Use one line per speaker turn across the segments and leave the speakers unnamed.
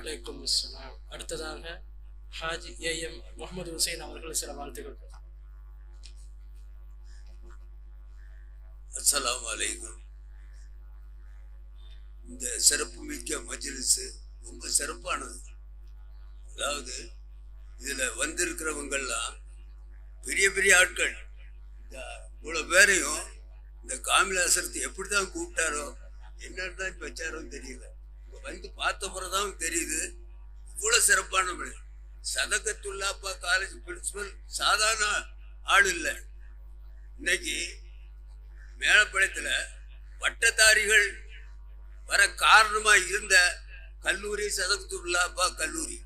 வலைக்கும் அஸ்ஸலாம். அடுத்ததாக ஹாஜி ஏஎம் முகமது ஹுசைன் அவர்கள் சில வாழ்த்துக்கள்.
அஸ்ஸலாமு அலைக்கும். இந்த சிறப்பு மிக்க மஜ்லிஸ் ரொம்ப சிறப்பானது. அதாவது இதுல வந்திருக்கிறவங்கெல்லாம் பெரிய பெரிய ஆட்கள். இவ்வளவு பேரையும் இந்த காமில் அசரத்து எப்படிதான் கூப்பிட்டாரோ என்னதான் வச்சாரோன்னு தெரியல. வந்து பார்த்த பிறதான் தெரியுது இவ்வளவு சிறப்பான மனிதர். சதகத்துல்லாப்பா காலேஜ் பிரின்சிபல் சாதாரண ஆள் இல்லை. இன்னைக்கு மேலப்பாளையத்துல பட்டதாரிகள் வர காரணமா இருந்த கல்லூரி சதகத்துல்லாப்பா கல்லூரி.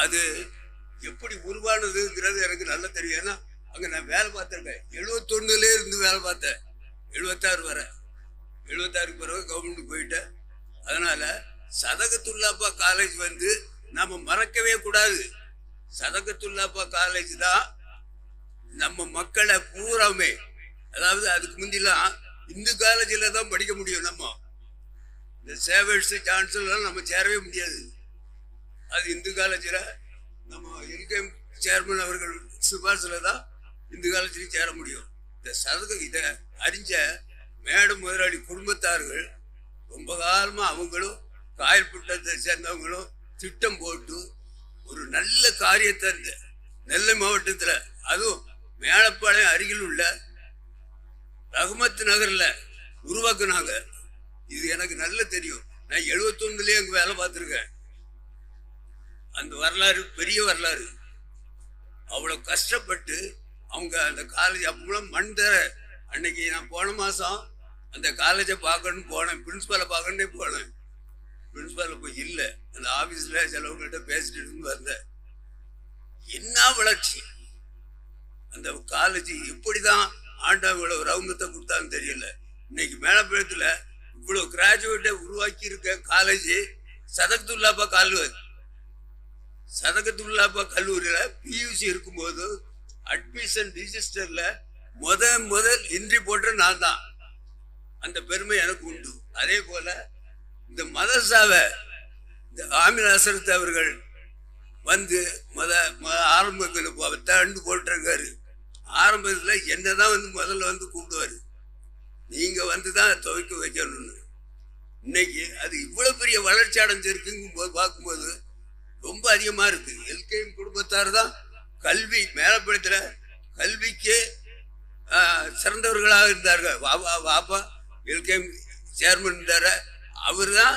அது எப்படி உருவானதுங்கிறது எனக்கு நல்லா தெரியும். ஏன்னா அங்க நான் வேலை பார்த்திருக்கேன். 71 இருந்து வேலை பார்த்தேன். 76 வர 76க்கு பிறகு கவர்மெண்ட் போயிட்டேன். அதனால சதகத்துல்லாப்பா காலேஜ் வந்து நாம மறக்கவே கூடாது. சதகத்துல்லாப்பா காலேஜ் தான் நம்ம மக்களை பூராமே, அதாவது அதுக்கு முந்திலாம் இந்து காலேஜில் தான் படிக்க முடியும். நம்ம இந்த சேவர்ஸ் சான்சலாம் நம்ம சேரவே முடியாது. அது இந்து காலேஜில் நம்ம எல்கேஎம் சேர்மன் அவர்கள் சிபார்சில் தான் இந்து காலேஜிலையும் சேர முடியும். இதை அறிஞ்ச மேடம் முதலாளி குடும்பத்தார்கள் ரொம்ப காலமா அவங்களும் காயல்பட்டத்தை சேர்ந்தவங்களும் திட்டம் போட்டு ஒரு நல்ல காரியத்தை இந்த நெல்லை மாவட்டத்துல, அதுவும் மேலப்பாளையம் அருகில் உள்ள ரகுமத் நகர்ல உருவாக்குனாங்க. இது எனக்கு நல்ல தெரியும். நான் 71 அங்க வேலை பார்த்திருக்கேன். அந்த வரலாறு பெரிய வரலாறு. அவ்வளவு கஷ்டப்பட்டு அவங்க அந்த காலேஜ் அப்பெல்லாம் மண் தர. அன்னைக்கு நான் போன மாசம் அந்த காலேஜை பார்க்கணும்னு போனேன். பிரின்சிபாலை பார்க்கணுன்னே போனேன். பிரின்சிபால் போய் இல்லை, அந்த ஆபீஸ்ல சிலவங்கள்ட்ட பேசிட்டு வந்தேன். என்ன வளர்ச்சி! அந்த காலேஜ் எப்படிதான் ஆண்டவங்கள ரவுமத்தை கொடுத்தான்னு தெரியல. இன்னைக்கு மேலப்பாளையத்துல இவ்வளவு கிராஜுவேட்டை உருவாக்கி இருக்க காலேஜ் சதகத்துல்லாப்பா கல்லூரி. சதகத்துல்லாப்பா கல்லூரியில பியூசி இருக்கும்போது அட்மிஷன் ரிஜிஸ்டர்ல முதல் என்ட்ரி போட்ட நான் தான். அந்த பெருமை எனக்கு உண்டு. அதே போல இந்த மதரசாவை இந்த ஆமிர் அசரத் அவர்கள் வந்து ஆரம்பத்தில் போட்டிருக்காரு. ஆரம்பத்துல என்னதான் வந்து முதல்ல வந்து கூப்பிடுவாரு, நீங்க வந்துதான் துவைக்க வைக்கணும்னு. இன்னைக்கு அது இவ்வளவு பெரிய வளர்ச்சி அடைஞ்சிருக்குங்கும் போது பார்க்கும்போது ரொம்ப அதிகமா இருக்கு. எல்கேஎம் குடும்பத்தார் தான் கல்வி மேலப்பாளையத்துல கல்விக்கு சிறந்தவர்களாக இருந்தார்கள். வாப்பா எல்கேஎம் சேர்மன் இருந்தார. அவர் தான்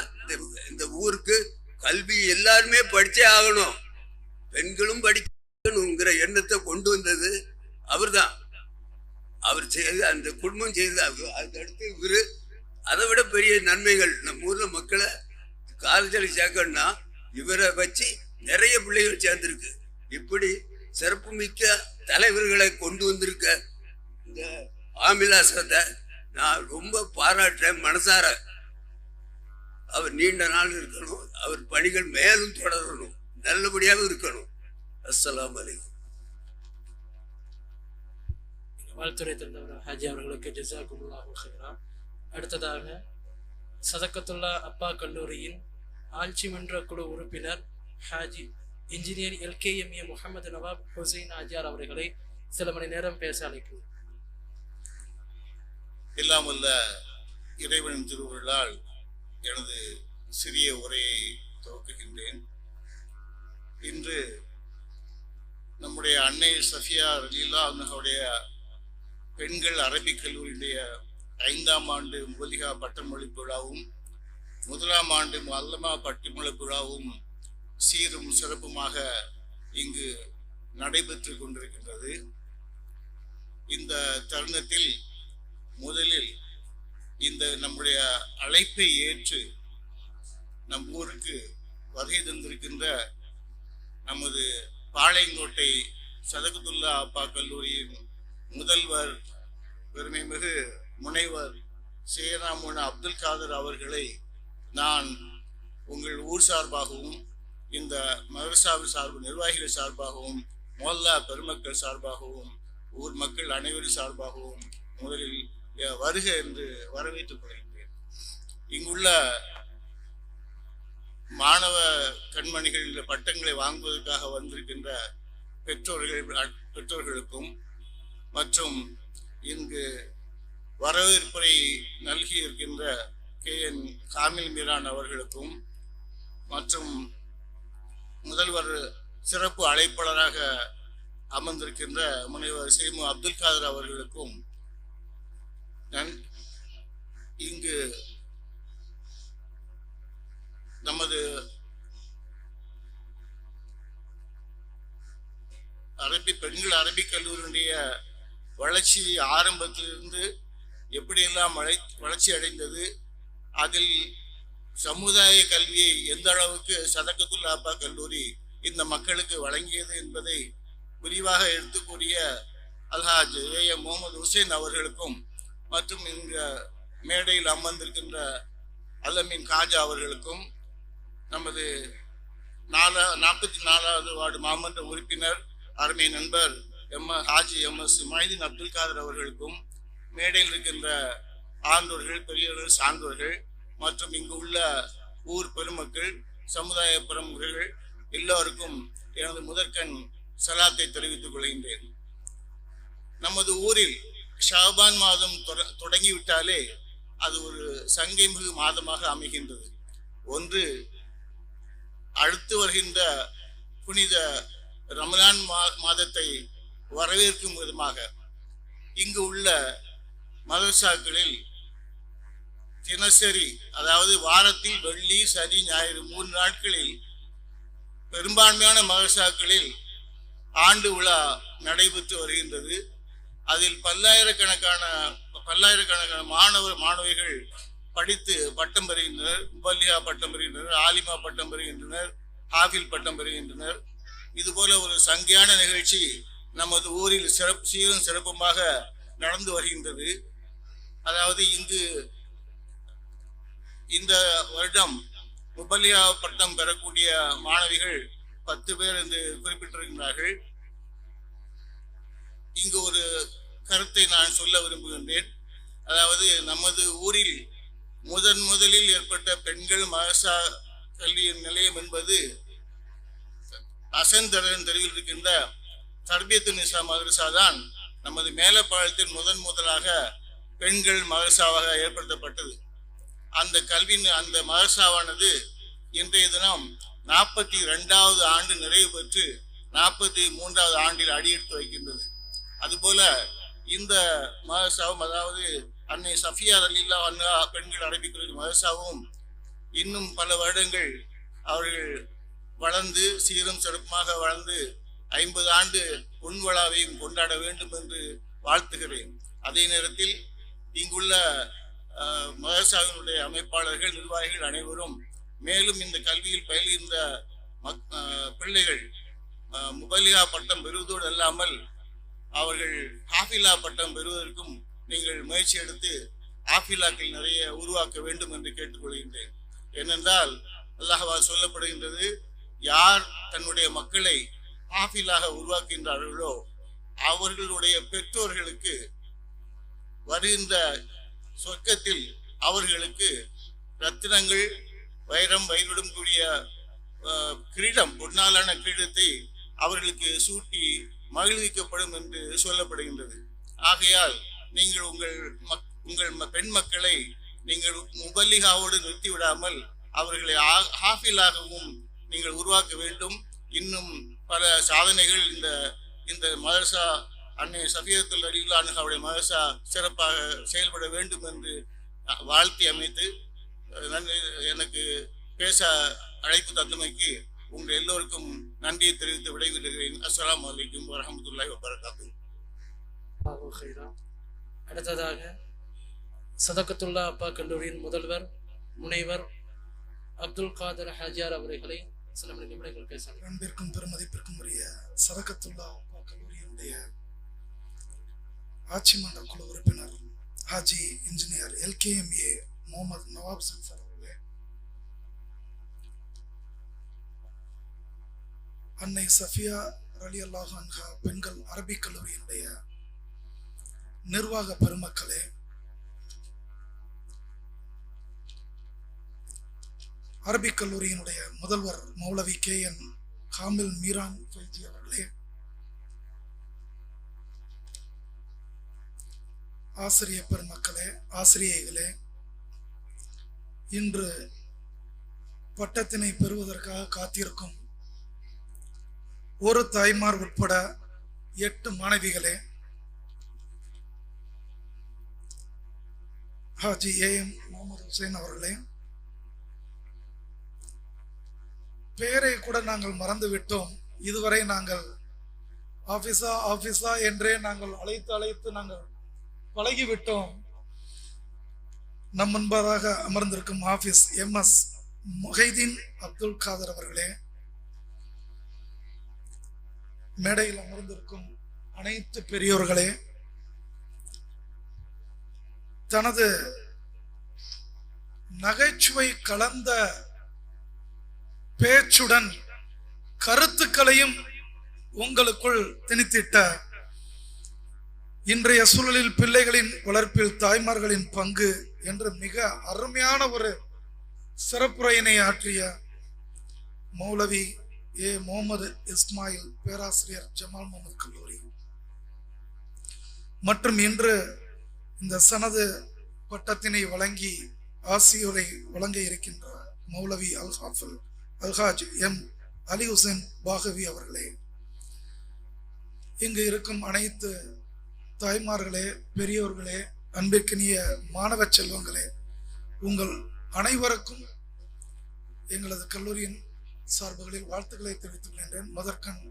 இந்த ஊருக்கு கல்வி எல்லாருமே படிச்சே ஆகணும், பெண்களும் படிக்கணுங்கிற எண்ணத்தை கொண்டு வந்தது அவர் தான். அவர் செய்து அந்த குடும்பம் செய்து அதுக்கடுத்து இவரு அதை விட பெரிய நன்மைகள் நம்ம ஊர்ல மக்களை காலேஜில் சேர்க்கணும்னா இவரை வச்சு நிறைய பிள்ளைகள் சேர்ந்திருக்கு. இப்படி சிறப்பு மிக்க தலைவர்களை கொண்டு வந்திருக்க இந்த ஆமிலாசத்தை நான் ரொம்ப பாராட்டுறேன் மனசார. அவர் நீண்ட நாள் இருக்கணும், அவர் பணிகள் மேலும் தொடரணும், நல்லபடியாக இருக்கணும். அஸ்ஸலாமு அலைக்கும்.
வாழ்த்துறை தந்தவர் ஹாஜி அவர்களுக்கு ஜஸாக்குமுல்லாஹு ஹைரா. அடுத்ததாக சதகத்துல்லா அப்பா கல்லூரியின் ஆட்சி மன்ற குழு உறுப்பினர் ஹாஜி இன்ஜினியர் எல்கேஎம்ஏ முகமது நவாப் ஹுசைன் ஆஜியார் அவர்களை சில மணி நேரம் பேச அழைக்கிறேன்.
எல்லாம் வல்ல இறைவனின் திருவுருளால் எனது சிறிய உரையை துவக்குகின்றேன். இன்று நம்முடைய அன்னை சஃபியா ரலியல்லாஹு அன்ஹாவுடைய பெண்கள் அரபிக் கல்லூரியுடைய 5ஆம் ஆண்டு முபல்லிகா பட்டமளிப்பு விழாவும் 1ஆம் ஆண்டு அல்லமா பட்டமளிப்பு விழாவும் சீரும் சிறப்புமாக இங்கு நடைபெற்று கொண்டிருக்கின்றது. இந்த தருணத்தில் முதலில் இந்த நம்முடைய அழைப்பை ஏற்று நம் ஊருக்கு வருகை தந்திருக்கின்ற நமது பாளையங்கோட்டை சதகத்துல்லா அப்பா கல்லூரியின் முதல்வர் பெருமைமிகு முனைவர் சேராமுன அப்துல் காதர் அவர்களை நான் உங்கள் ஊர் சார்பாகவும் இந்த மதரசாவின் சார்பு நிர்வாகிகள் சார்பாகவும் மொல்லா பெருமக்கள் சார்பாகவும் ஊர் மக்கள் அனைவரும் சார்பாகவும் முதலில் வருக என்று வரவேற்றுக் கொள்கின்றேன். இங்குள்ள மாணவ கண்மணிகள் இந்த பட்டங்களை வாங்குவதற்காக வந்திருக்கின்ற பெற்றோர்களுக்கும் மற்றும் இங்கு வரவேற்புரை நல்கி இருக்கின்ற KN காமில் மீரான் அவர்களுக்கும் மற்றும் முதல்வர் சிறப்பு அழைப்பாளராக அமர்ந்திருக்கின்ற முனைவர் சேமு அப்துல் காதர் அவர்களுக்கும் இங்கு நமது பெண்கள் அரபிக் கல்லூரியுடைய வளர்ச்சி ஆரம்பத்திலிருந்து எப்படியெல்லாம் வளர்ச்சி அடைந்தது, அதில் சமுதாய கல்வியை எந்த அளவுக்கு சதகத்துல் அப்பா கல்லூரி இந்த மக்களுக்கு வழங்கியது என்பதை விரிவாக எடுத்துக்கூடிய அல்ஹாஜ் AM முகமது ஹுசைன் அவர்களுக்கும் மற்றும் இங்க மேடையில் அமர்ந்திருக்கின்ற அல்லமீன் காஜா அவர்களுக்கும் நமது 44வது வார்டு மாமன்ற உறுப்பினர் அருமை நண்பர் ஹாஜி MS மைதீன் அப்துல் காதர் அவர்களுக்கும் மேடையில் இருக்கின்ற ஆண்டோர்கள், பெரியவர்கள், சான்றோர்கள் மற்றும் இங்கு உள்ள ஊர் பெருமக்கள், சமுதாய பிரமுகர்கள் எல்லோருக்கும் எனது முதற்கண் சலாத்தை தெரிவித்துக் கொள்கின்றேன். நமது ஊரில் ஷாபான் மாதம் தொடங்கிவிட்டாலே அது ஒரு சங்கை மிகு மாதமாக அமைகின்றது. ஒன்று, அடுத்து வருகின்ற புனித ரமலான் மாதத்தை வரவேற்கும் விதமாக இங்கு உள்ள மதரசாக்களில் தினசரி, அதாவது வாரத்தில் வெள்ளி, சனி, ஞாயிறு 3 நாட்களில் பெரும்பான்மையான மதரசாக்களில் ஆண்டு விழா நடைபெற்று வருகின்றது. அதில் பல்லாயிரக்கணக்கான மாணவிகள் படித்து பட்டம் பெறுகின்றனர். முபல்லியா பட்டம் பெறுகின்றனர், ஆலிமா பட்டம் பெறுகின்றனர், ஹாஃபில் பட்டம் பெறுகின்றனர். இதுபோல ஒரு சங்கையான நிகழ்ச்சி நமது ஊரில் சீரும் சிறப்புமாக நடந்து வருகின்றது. அதாவது இங்கு இந்த வருடம் முபல்லியா பட்டம் பெறக்கூடிய மாணவிகள் 10 பேர் என்று குறிப்பிட்டிருக்கிறார்கள். இங்கு ஒரு கருத்தை நான் சொல்ல விரும்புகின்றேன். அதாவது நமது ஊரில் முதலில் ஏற்பட்ட பெண்கள் மதரசா கல்வி நிலையம் என்பது அசந்தரன் தெருவில் இருக்கின்ற தர்பியத்து நிசா மதரசா தான் நமது மேலப்பாளையத்தில் முதலாக பெண்கள் மதரசாவாக ஏற்படுத்தப்பட்டது. அந்த மதரசாவானது இன்றைய தினம் 42வது ஆண்டு நிறைவு பெற்று 43வது ஆண்டில் அடியெடுத்து வைக்கின்றது. அதுபோல இந்த மதரசாவும், அதாவது அன்னை சஃபியா ரலியல்லாஹு அன்ஹா பெண்கள் அரபிக் கல்லூரி மதரசாவும் இன்னும் பல வருடங்கள் அவர்கள் வளர்ந்து சீரும் சிறப்புமாக வளர்ந்து 50 ஆண்டு பொன்விழாவையும் கொண்டாட வேண்டும் என்று வாழ்த்துகிறேன். அதே நேரத்தில் இங்குள்ள மதரசாவினுடைய அமைப்பாளர்கள், நிர்வாகிகள் அனைவரும் மேலும் இந்த கல்வியில் பயில்கின்ற பிள்ளைகள் முபல்லியா பட்டம் பெறுவதோடு அல்லாமல் அவர்கள் ஹாஃபிலா பட்டம் பெறுவதற்கும் நீங்கள் முயற்சி எடுத்து ஹாஃபிலாக்கள் நிறைய உருவாக்க வேண்டும் என்று கேட்டுக்கொள்கின்றேன். ஏனென்றால் அல்லாஹ்வால் சொல்லப்படுகின்றது, யார் தன்னுடைய மக்களை ஹாஃபிலாக உருவாக்குகின்றார்களோ அவர்களுடைய பெற்றோர்களுக்கு வருகின்ற சொர்க்கத்தில் அவர்களுக்கு ரத்தினங்கள், வைரம், வயலுடன் கூடிய கிரீடம், பொன்னாலான கிரீடத்தை அவர்களுக்கு சூட்டி மகிழ்விக்கப்படும் என்று சொல்லப்படுகின்றது. ஆகையால் நீங்கள் உங்கள் பெண் மக்களை நீங்கள் முபல்லிகாவோடு நிறுத்திவிடாமல் அவர்களை ஹாஃபிலாகவும் நீங்கள் உருவாக்க வேண்டும். இன்னும் பல சாதனைகள் இந்த மதரசா அன்னை சஃபியத்துல் ரலியல்லாஹு அன்ஹாவுடைய மதரசா சிறப்பாக செயல்பட வேண்டும் என்று வாழ்த்தி அமைத்து எனக்கு பேச அழைப்பு தந்தமைக்கு உங்கள் எல்லோருக்கும் நன்றியை தெரிவித்து விடைபெறுகிறேன். அஸ்ஸலாமு அலைக்கும் வரஹ்மத்துல்லாஹி வபரகாத்துஹு.
அடுத்ததாக சதகத்துல்லா அப்பா கல்லூரியின் முதல்வர் முனைவர் அப்துல் காதர் ஹாஜியார் அவர்களை சில நிமிடங்கள் பேசலாம்.
அன்பிற்கும் பெருமதிப்பிற்கும் உரிய சதகத்துல்லா அப்பா கல்லூரியினுடைய ஆட்சி மன்ற குழு உறுப்பினர் ஹாஜி இன்ஜினியர் LKMA முகமது நவாப் சார் அவர்களே, அன்னை சஃபியா ரலியல்லாஹு அன்ஹா பெண்கள் அரபிக் கல்லூரியினுடைய நிர்வாக பெருமக்களே, அரபிக் கல்லூரியினுடைய முதல்வர் மௌலவி KN காமில் மீரான் ஃபைஜி அவர்களே, ஆசிரிய பெருமக்களே, ஆசிரியைகளே, இன்று பட்டத்தினை பெறுவதற்காக காத்திருக்கும் ஒரு தாய்மார் உட்பட 8 மாணவிகளே, ஹாஜி AM முகமது ஹுசைன் அவர்களே, பெயரை கூட நாங்கள் மறந்து விட்டோம். இதுவரை நாங்கள் ஆபீஸா ஆபீஸா என்றே நாங்கள் அழைத்து நாங்கள் பழகிவிட்டோம். நம் முன்பதாக அமர்ந்திருக்கும் ஆபீஸ் MS முஹைதீன் அப்துல் காதர் அவர்களே, மேடையில் அமர்ந்திருக்கும் அனைத்து பெரியோர்களே, தனது நகைச்சுவை கலந்த பேச்சுடன் கருத்துக்களையும் உங்களுக்குள் திணித்திட்ட இன்றைய சூழலில் பிள்ளைகளின் வளர்ப்பில் தாய்மார்களின் பங்கு என்று மிக அருமையான ஒரு சிறப்புரையினை ஆற்றிய மௌலவி A முகமது இஸ்மாயில், பேராசிரியர் ஜமால் முகமது கல்லூரி, மற்றும் இன்று இந்த சனது பட்டத்தினை வழங்கி ஆசியுரை வழங்க இருக்கின்ற மௌலவி அல்ஹாஜ் M அலி ஹுசைன் பாகவி அவர்களே, இங்கு இருக்கும் அனைத்து தாய்மார்களே, பெரியோர்களே, அன்பிற்கினிய மாணவ செல்வங்களே, உங்கள் அனைவருக்கும் எங்களது கல்லூரியின் சார்புகளில் வாழ்த்துக்களை தெரிவித்துக் கொள்கின்றேன். முதற்கண்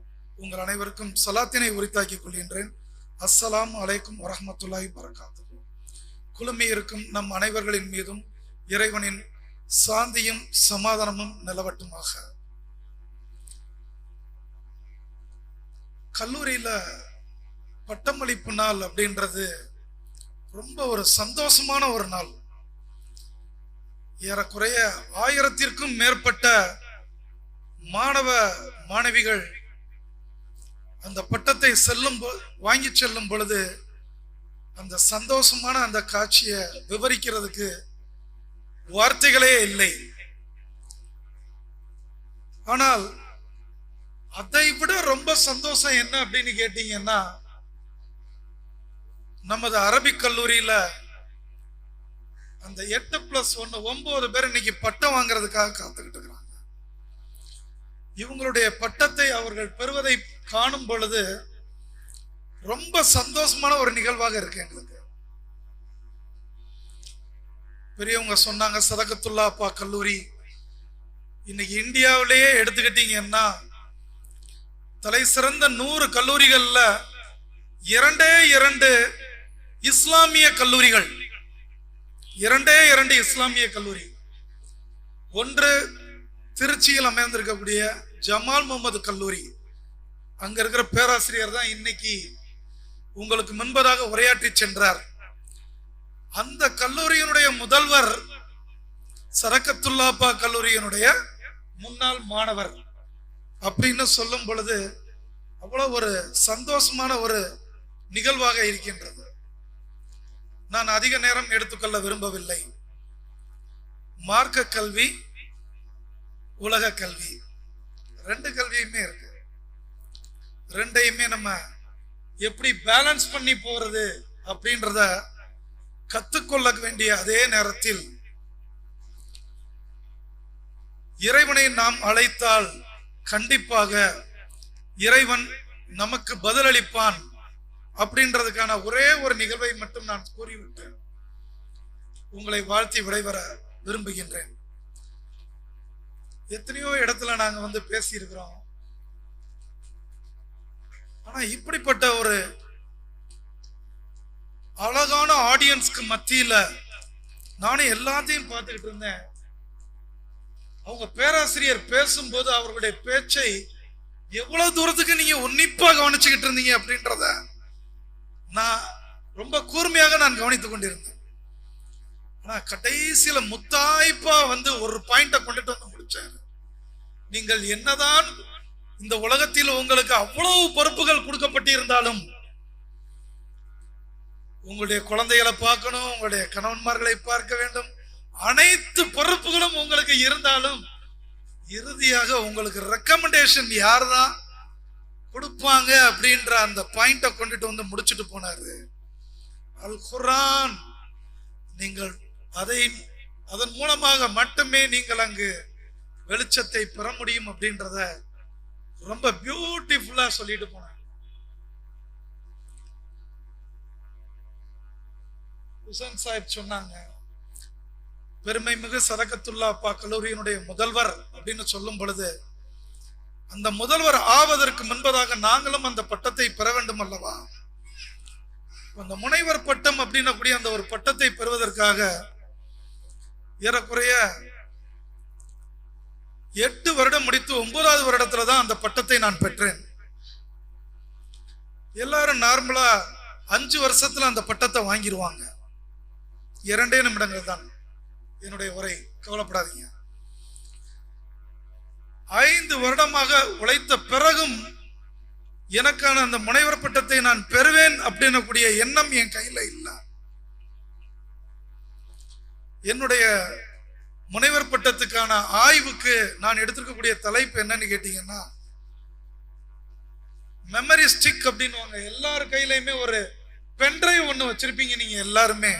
உங்கள் அனைவருக்கும் சலாத்தினை உரித்தாக்கிக் கொள்கின்றேன். அஸ்ஸலாமு அலைக்கும் வரஹ்மத்துல்லாஹி வபரகாத்துஹு. குழுமி இருக்கும் நம் அனைவர்களின் மீதும் இறைவனின் சாந்தியும் சமாதானமும் நிலவட்டுமாக. கல்லூரியில பட்டமளிப்பு நாள் அப்படின்றது ரொம்ப ஒரு சந்தோஷமான ஒரு நாள். ஏறக்குறைய 1000ற்கும் மேற்பட்ட மாணவ மாணவிகள் அந்த பட்டத்தை வாங்கி செல்லும் பொழுது அந்த சந்தோஷமான அந்த காட்சியை விவரிக்கிறதுக்கு வார்த்தைகளே இல்லை. ஆனால் அதை விட ரொம்ப சந்தோஷம் என்ன அப்படின்னு கேட்டீங்கன்னா, நமது அரபிக் கல்லூரியில அந்த 8+1 9 பேர் இன்னைக்கு பட்டம் வாங்குறதுக்காக காத்துக்கிட்டு இருக்கிறாங்க. இவங்களுடைய பட்டத்தை அவர்கள் பெறுவதை காணும் பொழுது ரொம்ப சந்தோஷமான ஒரு நிகழ்வாக இருக்கு எங்களுக்கு. பெரியவங்க சொன்னாங்க, சதகத்துல்லா அப்பா கல்லூரி இன்னைக்கு இந்தியாவிலேயே எடுத்துக்கிட்டீங்கன்னா தலை சிறந்த 100 கல்லூரிகள்ல 2 இஸ்லாமிய கல்லூரிகள், 2 இஸ்லாமிய கல்லூரி. ஒன்று திருச்சியில் அமைந்திருக்கக்கூடிய ஜமால் முகமது கல்லூரி. அங்க இருக்கிற பேராசிரியர் தான் இன்னைக்கு உங்களுக்கு முன்பதாக உரையாற்றி சென்றார். அந்த கல்லூரியினுடைய முதல்வர் சதகத்துல்லாப்பா கல்லூரியினுடைய முன்னாள் மாணவர் அப்படின்னு சொல்லும் பொழுது அவ்வளவு ஒரு சந்தோஷமான ஒரு நிகழ்வாக இருக்கின்றது. நான் அதிக நேரம் எடுத்துக்கொள்ள விரும்பவில்லை. மார்க்க கல்வி, உலக கல்வி, 2 கல்வியுமே இருக்கு. 2யுமே நம்ம எப்படி பேலன்ஸ் பண்ணி போறது அப்படின்றத கத்துக்கொள்ள வேண்டிய அதே நேரத்தில் இறைவனை நாம் அழைத்தால் கண்டிப்பாக இறைவன் நமக்கு பதிலளிப்பான் அப்படின்றதுக்கான ஒரே ஒரு நிகழ்வை மட்டும் நான் கூறிவிட்டு உங்களை வாழ்த்தி விடைபெற விரும்புகின்றேன். எத்தனையோ இடத்துல நாங்க பேசி இருக்கிறோம். ஆனா இப்படிப்பட்ட ஒரு அழகான ஆடியன்ஸ்க்கு மத்தியில நானும் எல்லாத்தையும் பார்த்துக்கிட்டு இருந்தேன். அவங்க பேராசிரியர் பேசும்போது அவர்களுடைய பேச்சை எவ்வளவு தூரத்துக்கு நீங்க உன்னிப்பா கவனிச்சுக்கிட்டு இருந்தீங்க அப்படின்றத நான் ரொம்ப கூர்மையாக நான் கவனித்துக் கொண்டிருந்தேன். ஆனா கடைசியில முத்தாய்ப்பா ஒரு பாயிண்ட கொண்டுட்டு முடிச்சாரு. நீங்கள் என்னதான் இந்த உலகத்தில் உங்களுக்கு அவ்வளவு பொறுப்புகள் கொடுக்கப்பட்டு இருந்தாலும் உங்களுடைய குழந்தைகளை பார்க்கணும், உங்களுடைய கணவன்மார்களை பார்க்க வேண்டும், அனைத்து பொறுப்புகளும் உங்களுக்கு இருந்தாலும் இறுதியாக உங்களுக்கு ரெக்கமெண்டேஷன் யார் தான் கொடுப்பாங்க அப்படின்ற அந்த பாயிண்ட கொண்டுட்டு வந்து முடிச்சுட்டு போனாரு. அல் குர்ஆன். நீங்கள் அதன் மூலமாக மட்டுமே நீங்கள் அங்கு வெளிச்சத்தை பெற முடியும் அப்படின்றத ரொம்ப பியூட்டிஃபுல்லா சொல்லிட்டு போனாங்க. ஹுசைன் சாஹிப் சொன்னாங்க, பெருமை மிகு சதகத்துல்லா அப்பா கல்லூரியினுடைய முதல்வர் அப்படின்னு சொல்லும் பொழுது, அந்த முதல்வர் ஆவதற்கு முன்பதாக நாங்களும் அந்த பட்டத்தை பெற வேண்டும் அல்லவா? அந்த முனைவர் பட்டம் அப்படின்னு கூடிய அந்த ஒரு பட்டத்தை பெறுவதற்காக ஏறக்குறைய 8 வருடம் முடித்து 9வது வருடத்துல தான் அந்த பட்டத்தை நான் பெற்றேன். எல்லாரும் நார்மலா 5 வருஷத்துல அந்த பட்டத்தை வாங்கிடுவாங்க. 2 நிமிடங்கள் தான் என்னுடைய உரை, கவலைப்படாதீங்க. 5 வருடமாக உழைத்த பிறகும் எனக்கான அந்த முனைவர் பட்டத்தை நான் பெறுவேன் அப்படின்னு கூடிய எண்ணம் என் கையில இல்லை. என்னுடைய முனைவர் பட்டத்துக்கான ஆய்வுக்கு நான் எடுத்திருக்கக்கூடிய தலைப்பு என்னன்னு கேட்டீங்கன்னா, மெமரி ஸ்டிக் அப்படின்னு. எல்லார் கையிலையுமே ஒரு பென்ட்ரைவ் ஒண்ணு வச்சிருப்பீங்க நீங்க எல்லாருமே.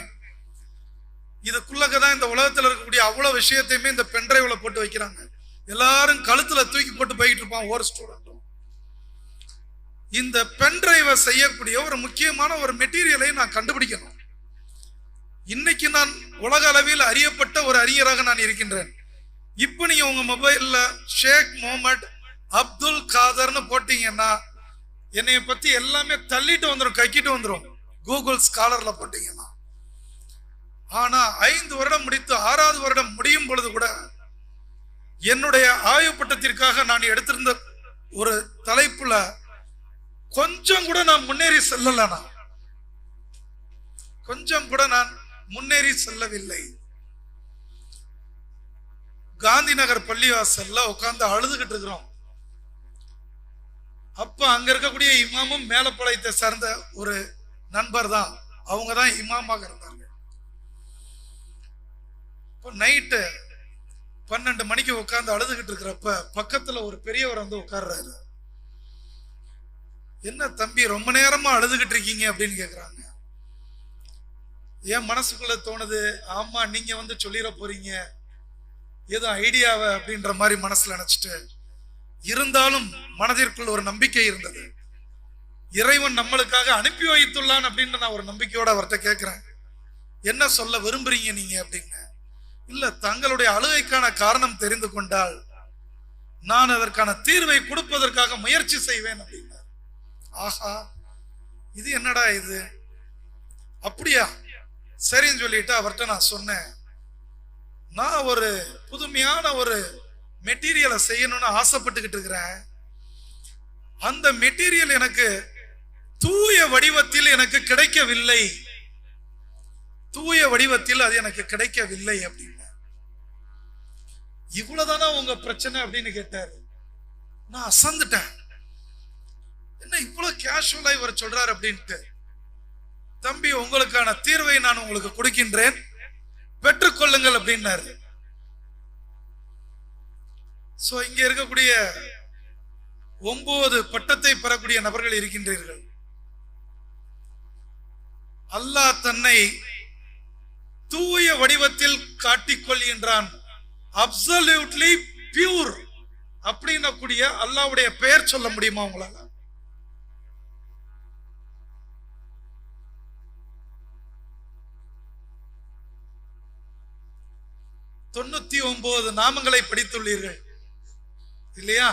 இதுக்குள்ளதான் இந்த உலகத்துல இருக்கக்கூடிய அவ்வளவு விஷயத்தையுமே இந்த பென்ட்ரைவ்ல போட்டு வைக்கிறாங்க. எல்லாரும் கழுத்துல தூக்கி போட்டு போயிட்டு இருப்பான் ஒரு ஸ்டூடெண்ட்டும். இந்த பென்ட்ரைவை செய்யக்கூடிய ஒரு முக்கியமான ஒரு மெட்டீரியலை நான் கண்டுபிடிக்கணும். இன்னைக்கு நான் உலக அளவில் அறியப்பட்ட ஒரு அறிஞராக நான் இருக்கின்றேன். இப்ப நீங்க உங்க மொபைல்ல ஷேக் முகமது அப்துல் காதர்னு போட்டீங்கன்னா என்னைய பத்தி எல்லாமே தள்ளிட்டு வந்துடும், கக்கிட்டு வந்துடும் கூகுள் ஸ்காலர்ல போட்டீங்கன்னா. ஆனா 5 வருடம் முடித்து 6வது வருடம் முடியும் பொழுது கூட என்னுடைய ஆய்வு பட்டத்திற்காக நான் எடுத்திருந்த ஒரு தலைப்புல கொஞ்சம் கூட நான் முன்னேறி செல்லல. கொஞ்சம் கூட நான் முன்னேறி செல்லவில்லை. காந்தி நகர் பள்ளிவாசல்ல உட்கார்ந்து அழுதுகிட்டு இருக்கிறோம். அப்ப அங்க இருக்கக்கூடிய இமாமும் மேலப்பாளையத்தை சார்ந்த ஒரு நண்பர் தான், அவங்க தான் இமாமாக இருந்தாங்க. இப்போ நைட்டு 12 மணிக்கு உட்கார்ந்து அழுதுகிட்டு இருக்கிறப்ப பக்கத்துல ஒரு பெரியவர் வந்து உட்கார்றாரு. என்ன தம்பி ரொம்ப நேரமா அழுதுகிட்டு இருக்கீங்க அப்படின்னு கேக்குறாங்க. என் மனசுக்குள்ள தோணுது, ஆமா நீங்க வந்து சொல்லிட போறீங்க ஏதோ ஐடியாவை அப்படின்ற மாதிரி மனசுல நினைச்சிட்டு, இருந்தாலும் மனதிற்குள் ஒரு நம்பிக்கை இருந்தது. இறைவன் நம்மளுக்காக அனுப்பி வைத்துள்ளான் அப்படின்னு நான் ஒரு நம்பிக்கையோட அவர்கிட்ட கேட்கிறேன், என்ன சொல்ல விரும்புறீங்க நீங்க அப்படின்னு. இல்ல, தங்களுடைய அழுகைக்கான காரணம் தெரிந்து கொண்டால் நான் அதற்கான தீர்வை கொடுப்பதற்காக முயற்சி செய்வேன் அப்படின்னார். ஆஹா, இது என்னடா இது, அப்படியா, சரின்னு சொல்லிட்டு அவர்கிட்ட நான் சொன்னேன், நான் ஒரு புதுமையான ஒரு மெட்டீரியலை செய்யணும்னு ஆசைப்பட்டுக்கிட்டு இருக்கிறேன். அந்த மெட்டீரியல் எனக்கு தூய வடிவத்தில் எனக்கு கிடைக்கவில்லை, தூய வடிவத்தில் அது எனக்கு கிடைக்கவில்லை அப்படின்னு. இவ்வளவுதானா உங்க பிரச்சனை அப்படின்னு கேட்டாரு. நான் அசந்துட்டேன், என்ன இவ்வளவு கேஷுவலா இவர் சொல்றாரு அப்படின்ட்டு. தம்பி, உங்களுக்கான தீர்வை நான் உங்களுக்கு கொடுக்கின்றேன், பெற்றுக்கொள்ளுங்கள் அப்படின்னாரு. சோ இங்க இருக்கக்கூடிய 9 பட்டத்தை பெறக்கூடிய நபர்கள் இருக்கின்றீர்கள். அல்லாஹ் தன்னை தூய வடிவத்தில் காட்டிக்கொள்கின்றான். அப்சல்யூட்லி பியூர் அப்படின்னு கூடிய அல்லாஹ்வுடைய பெயர் சொல்ல முடியுமா உங்களால? தொண்ணூத்தி 9 நாமங்களை படித்துள்ளீர்கள் இல்லையா?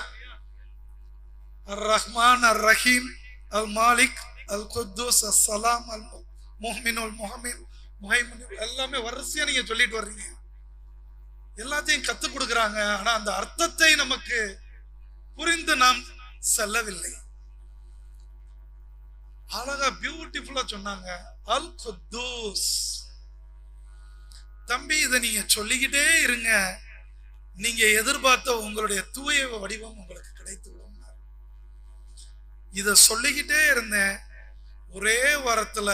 அர் ரஹ்மான், அர் ரஹீம், அல் மாலிக், அல் குத்தூஸ், அஸ் சலாம், அல் முஹ்மின், அல் முஹம்மின், முஹைமின், எல்லாமே வரிசையா நீங்க சொல்லிட்டு வர்றீங்க. எல்லாத்தையும் கத்துக் கொடுக்குறாங்க. ஆனா அந்த அர்த்தத்தை நமக்கு புரிந்து நாம் செல்லவில்லை. அழகா பியூட்டிஃபுல்லா சொன்னாங்க, அல் குத்தூஸ். தம்பி, இதை நீங்க சொல்லிக்கிட்டே இருங்க, நீங்க எதிர்பார்த்த உங்களுடைய தூய வடிவம் உங்களுக்கு கிடைத்து விடும். இத சொல்லிக்கிட்டே இருந்தேன். ஒரே வாரத்துல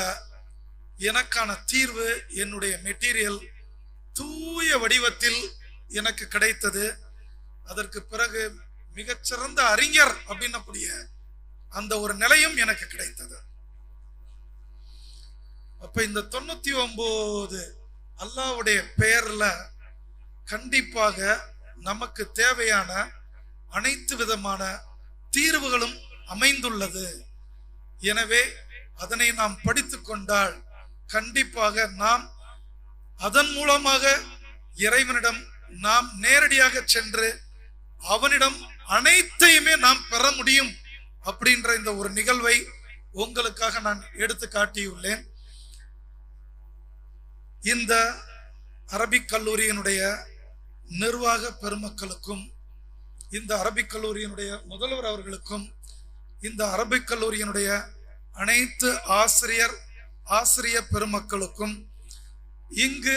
எனக்கான தீர்வு, என்னுடைய மெட்டீரியல் தூய வடிவத்தில் எனக்கு கிடைத்தது. அதற்கு பிறகு மிகச்சிறந்த அறிஞர் அப்படின்னக்கூடிய அந்த ஒரு நிலையும் எனக்கு கிடைத்தது. அப்ப இந்த 99 அல்லாஹ்வுடைய பெயர்ல கண்டிப்பாக நமக்கு தேவையான அனைத்து விதமான தீர்வுகளும் அமைந்துள்ளது. எனவே அதனை நாம் படித்துக் கொண்டால் கண்டிப்பாக நாம் அதன் மூலமாக இறைவனிடம் நாம் நேரடியாக சென்று அவனிடம் அனைத்தையுமே நாம் பெற முடியும் அப்படின்ற இந்த ஒரு நிகழ்வை உங்களுக்காக நான் எடுத்து காட்டியுள்ளேன். இந்த அரபிக் கல்லூரியினுடைய நிர்வாக பெருமக்களுக்கும், இந்த அரபிக் கல்லூரியினுடைய முதல்வர் அவர்களுக்கும், இந்த அரபிக் கல்லூரியினுடைய அனைத்து ஆசிரிய பெருமக்களுக்கும், இங்கு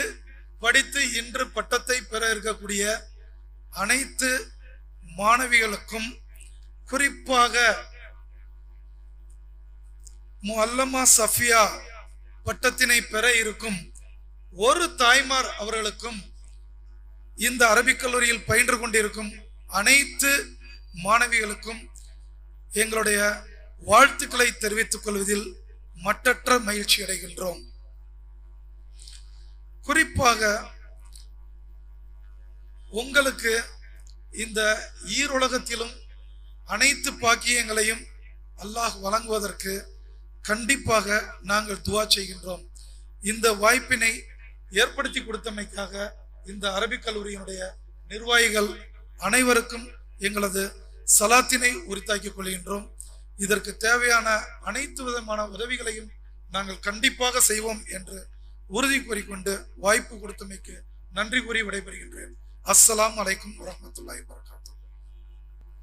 படித்து இன்று பட்டத்தை பெற இருக்கக்கூடிய அனைத்து மாணவிகளுக்கும், குறிப்பாக முஅல்லமா சஃபியா பட்டத்தினை பெற இருக்கும் ஒரு தாய்மார் அவர்களுக்கும், இந்த அரபிக் கல்லூரியில் பயின்று கொண்டிருக்கும் அனைத்து மாணவிகளுக்கும் எங்களுடைய வாழ்த்துக்களை தெரிவித்துக் கொள்வதில் மட்டற்ற மகிழ்ச்சி அடைகின்றோம். குறிப்பாக உங்களுக்கு இந்த ஈருலகத்திலும் அனைத்து பாக்கியங்களையும் அல்லாஹ் வழங்குவதற்கு கண்டிப்பாக நாங்கள் துஆ செய்கின்றோம். இந்த வாய்ப்பினை ஏற்படுத்தி கொடுத்தமைக்காக இந்த அரபிக் கல்லூரியினுடைய நிர்வாகிகள் அனைவருக்கும் எங்களது சலாத்தினை உரித்தாக்கிக் கொள்கின்றோம். இதற்கு தேவையான அனைத்து விதமான உதவிகளையும் நாங்கள் கண்டிப்பாக செய்வோம் என்று உறுதி கூறிக்கொண்டு வாய்ப்பு கொடுத்தமைக்கு நன்றி கூறி விடைபெறுகின்றேன். அஸ்ஸலாமு அலைக்கும் வரஹ்மத்துல்லாஹி வபரகாத்துஹு.